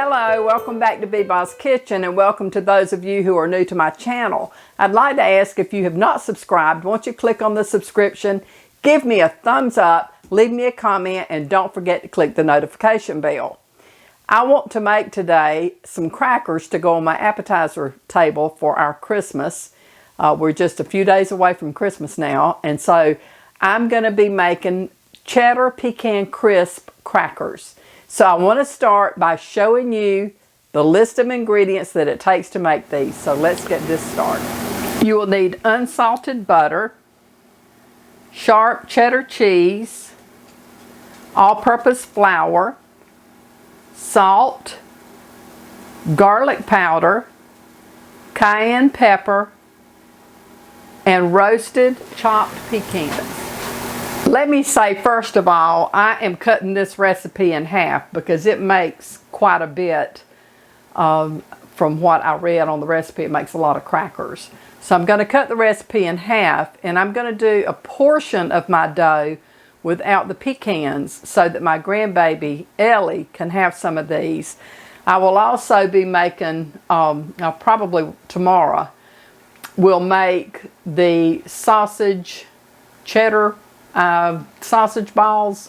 Hello, welcome back to Beba's Kitchen, and welcome to those of you who are new to my channel. I'd like to ask, if you have not subscribed, won't you click on the subscription, give me a thumbs up, leave me a comment, and don't forget to click the notification bell. I want to make today some crackers to go on my appetizer table for our Christmas. We're just a few days away from Christmas now, and so I'm going to be making cheddar pecan crisp crackers. So I want to start by showing you the list of ingredients that it takes to make these. So let's get this started. You will need unsalted butter, sharp cheddar cheese, all-purpose flour, salt, garlic powder, cayenne pepper, and roasted chopped pecans. Let me say, first of all, I am cutting this recipe in half because it makes quite a bit. From what I read on the recipe, it makes a lot of crackers. So I'm going to cut the recipe in half, and I'm going to do a portion of my dough without the pecans so that my grandbaby Ellie can have some of these. I will also be making, probably tomorrow, we'll make the sausage cheddar sausage balls.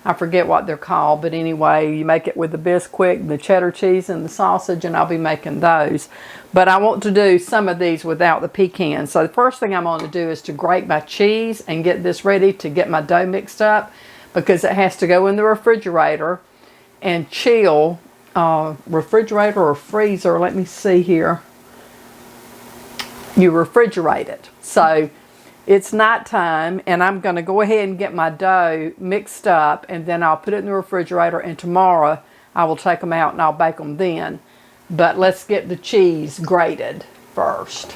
I forget what they're called, but anyway, you make it with the Bisquick, the cheddar cheese, and the sausage, and I'll be making those. But I want to do some of these without the pecans. So the first thing I'm going to do is to grate my cheese and get this ready to get my dough mixed up, because it has to go in the refrigerator and chill. Refrigerator or freezer, let me see here. You refrigerate it. So it's nighttime, and I'm going to go ahead and get my dough mixed up, and then I'll put it in the refrigerator, and tomorrow I will take them out and I'll bake them then. But let's get the cheese grated first.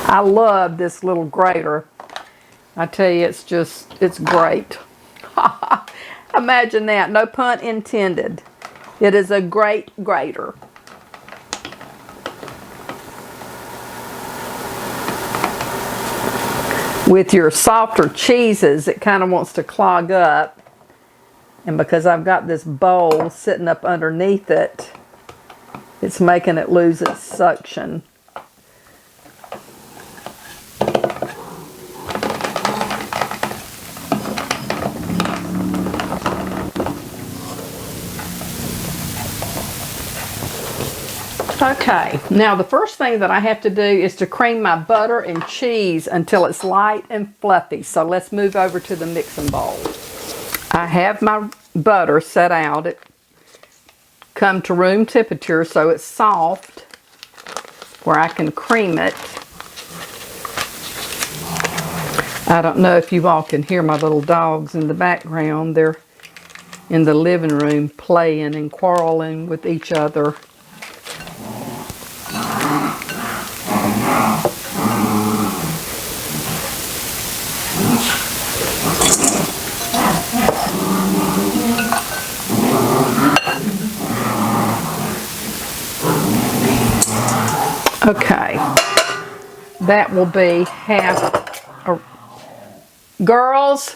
I love this little grater. I tell you, it's great. Imagine that, no pun intended. It is a great grater. With your softer cheeses, it kind of wants to clog up. And because I've got this bowl sitting up underneath it, it's making it lose its suction. Okay, now the first thing that I have to do is to cream my butter and cheese until it's light and fluffy. So let's move over to the mixing bowl. I have my butter set out. It come to room temperature so it's soft where I can cream it. I don't know if you all can hear my little dogs in the background. They're in the living room playing and quarreling with each other. Okay, that will be girls,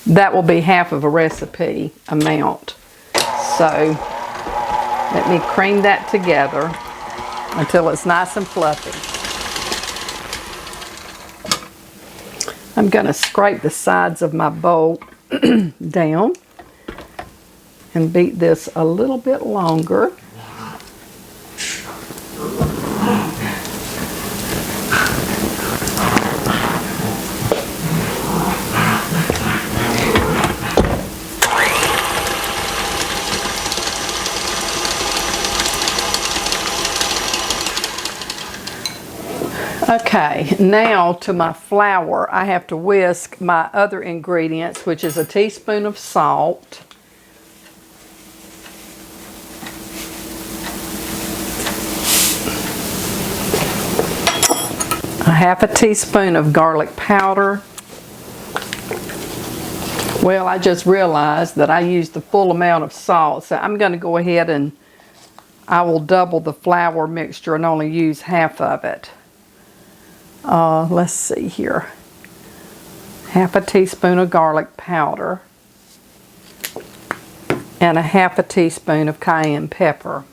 that will be half of a recipe amount. So let me cream that together until it's nice and fluffy. I'm going to scrape the sides of my bowl down and beat this a little bit longer. Okay, now to my flour. I have to whisk my other ingredients, which is a teaspoon of salt, a half a teaspoon of garlic powder. Well, I just realized that I used the full amount of salt, so I'm going to go ahead and I will double the flour mixture and only use half of it. Let's see here. Half a teaspoon of garlic powder and a half a teaspoon of cayenne pepper.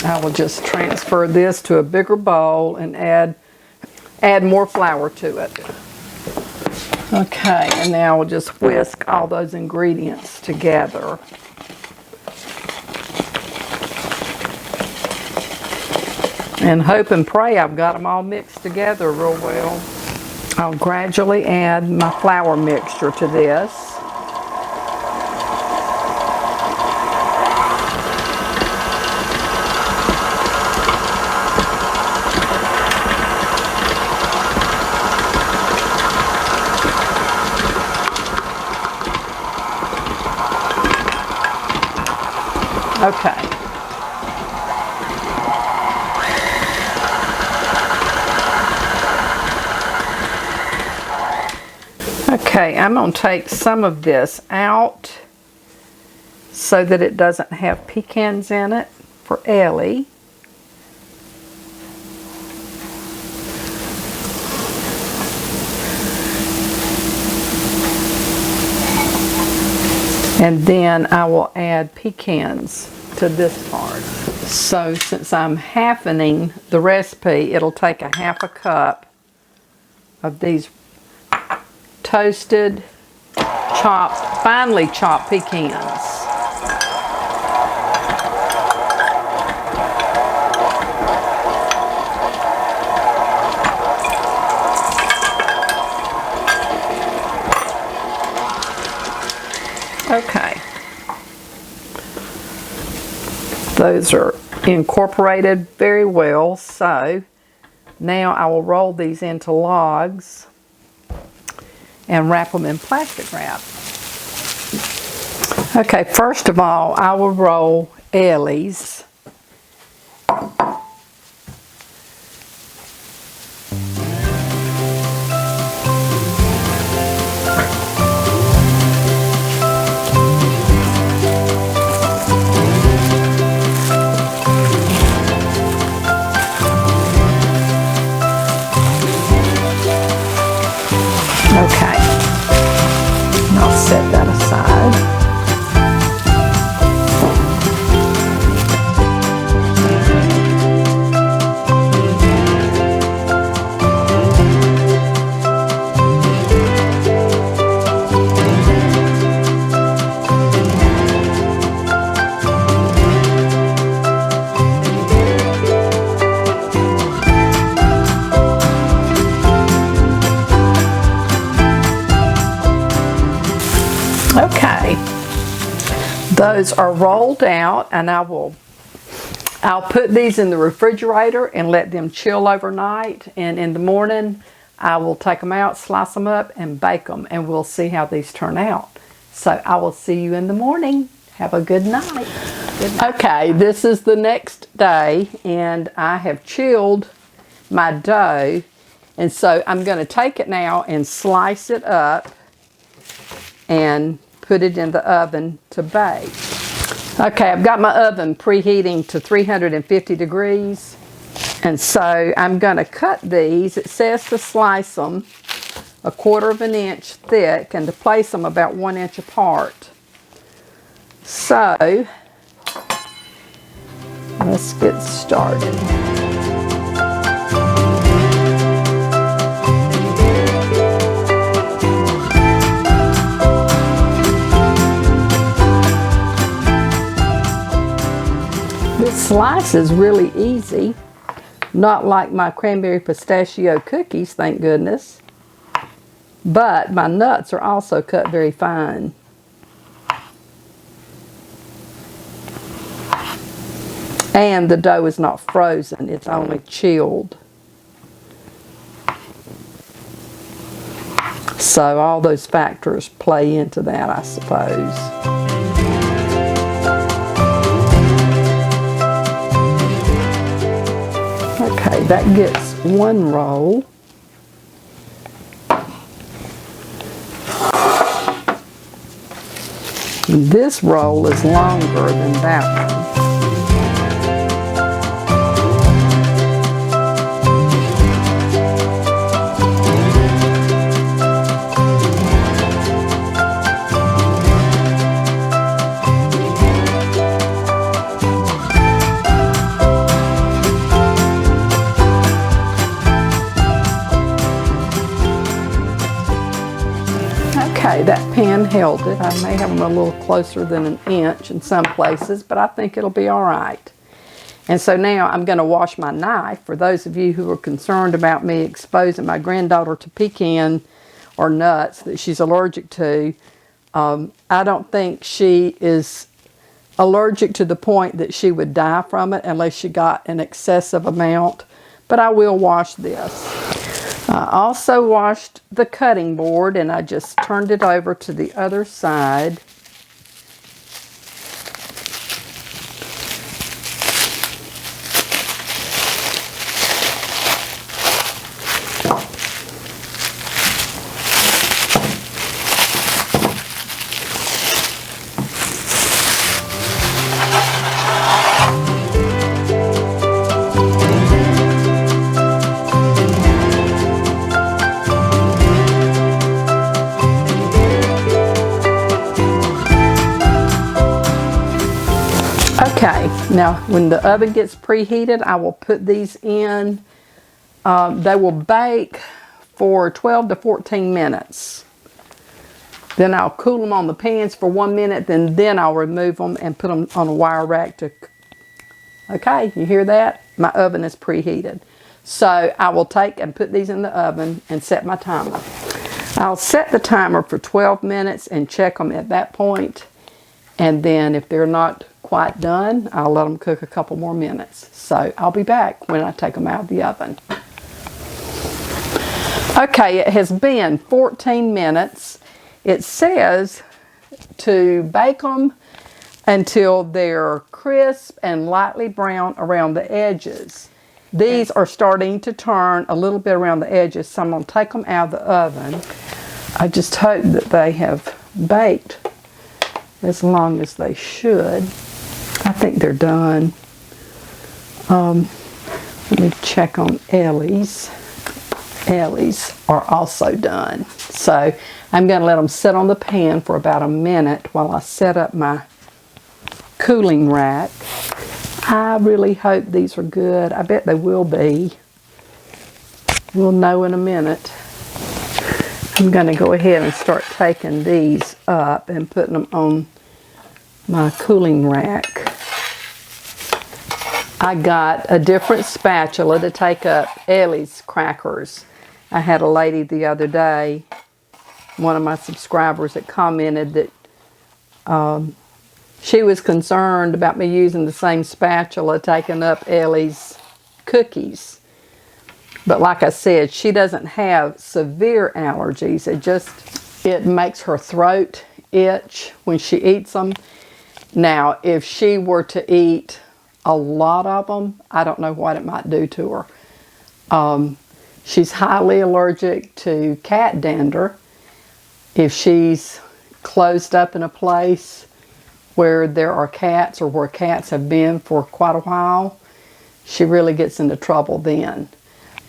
I will just transfer this to a bigger bowl and add more flour to it. Okay, and now we'll just whisk all those ingredients together. And hope and pray I've got them all mixed together real well. I'll gradually add my flour mixture to this. Okay. Okay, I'm going to take some of this out so that it doesn't have pecans in it for Ellie. And then I will add pecans to this part. So since I'm halvening the recipe, it'll take a half a cup of these toasted, chopped, finely chopped pecans. Okay. Those are incorporated very well, so now I will roll these into logs and wrap them in plastic wrap. Okay, first of all, I will roll Ellie's. Okay, I'll set that aside. Okay, those are rolled out, and I'll put these in the refrigerator and let them chill overnight, and in the morning I will take them out, slice them up, and bake them, and we'll see how these turn out. So I will see you in the morning. Have a good night. Okay, this is the next day, and I have chilled my dough, and so I'm going to take it now and slice it up and put it in the oven to bake. Okay, I've got my oven preheating to 350 degrees. And so I'm going to cut these. It says to slice them 1/4 inch thick and to place them about 1 inch apart. So let's get started. This slice is really easy, not like my cranberry pistachio cookies, thank goodness, but my nuts are also cut very fine. And the dough is not frozen, it's only chilled. So all those factors play into that, I suppose. Okay, that gets one roll. This roll is longer than that one. Okay, that pan held it. I may have them a little closer than an inch in some places, but I think it'll be all right. And so now I'm going to wash my knife. For those of you who are concerned about me exposing my granddaughter to pecan or nuts that she's allergic to, I don't think she is allergic to the point that she would die from it unless she got an excessive amount. But I will wash this. I also washed the cutting board, and I just turned it over to the other side. Okay, now when the oven gets preheated, I will put these in. They will bake for 12 to 14 minutes. Then I'll cool them on the pans for 1 minute, then I'll remove them and put them on a wire rack to... Okay, you hear that? My oven is preheated. So I will take and put these in the oven and set my timer. I'll set the timer for 12 minutes and check them at that point. And then if they're not quite done, I'll let them cook a couple more minutes. So I'll be back when I take them out of the oven. Okay, it has been 14 minutes. It says to bake them until they're crisp and lightly brown around the edges. These are starting to turn a little bit around the edges, so I'm going to take them out of the oven. I just hope that they have baked as long as they should. I think they're done. Let me check on Ellie's. Ellie's are also done. So I'm going to let them sit on the pan for about a minute while I set up my cooling rack. I really hope these are good. I bet they will be. We'll know in a minute. I'm going to go ahead and start taking these up and putting them on my cooling rack. I got a different spatula to take up Ellie's crackers. I had a lady the other day, one of my subscribers, that commented that she was concerned about me using the same spatula taking up Ellie's cookies. But like I said, she doesn't have severe allergies. It makes her throat itch when she eats them. Now, if she were to eat a lot of them, I don't know what it might do to her. She's highly allergic to cat dander. If she's closed up in a place where there are cats or where cats have been for quite a while, she really gets into trouble then.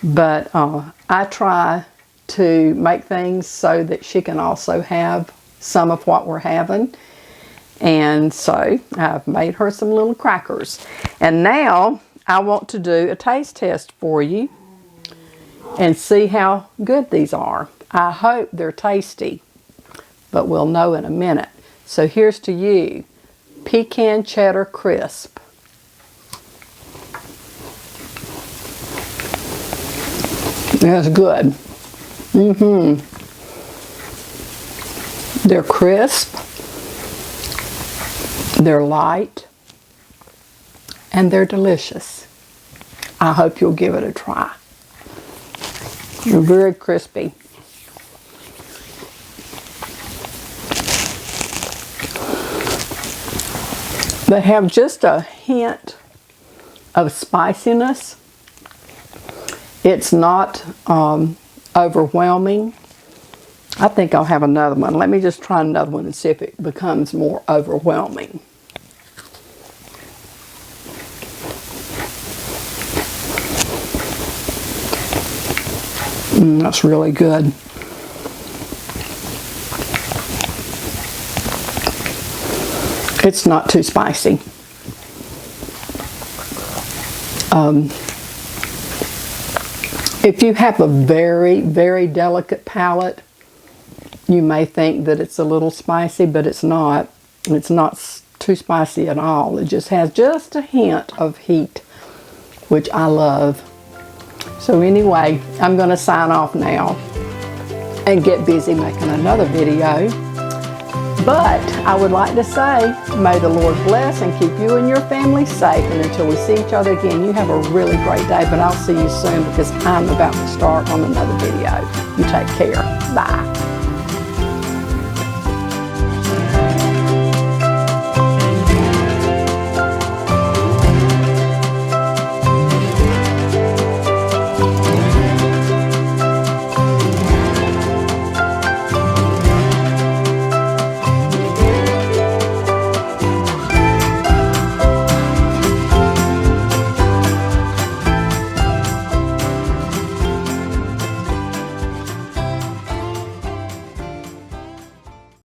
But I try to make things so that she can also have some of what we're having. And so I've made her some little crackers. And now I want to do a taste test for you and see how good these are. I hope they're tasty, but we'll know in a minute. So here's to you. Pecan cheddar crisp. That's good. They're crisp. They're light, and they're delicious. I hope you'll give it a try. They're very crispy. They have just a hint of spiciness, It's not overwhelming. I think I'll have another one. Let me just try another one and see if it becomes more overwhelming. That's really good. It's not too spicy. If you have a very, very delicate palate, you may think that it's a little spicy, but it's not. It's not too spicy at all. It just has just a hint of heat, which I love. So anyway, I'm going to sign off now and get busy making another video. But I would like to say, may the Lord bless and keep you and your family safe. And until we see each other again, you have a really great day. But I'll see you soon because I'm about to start on another video. You take care. Bye.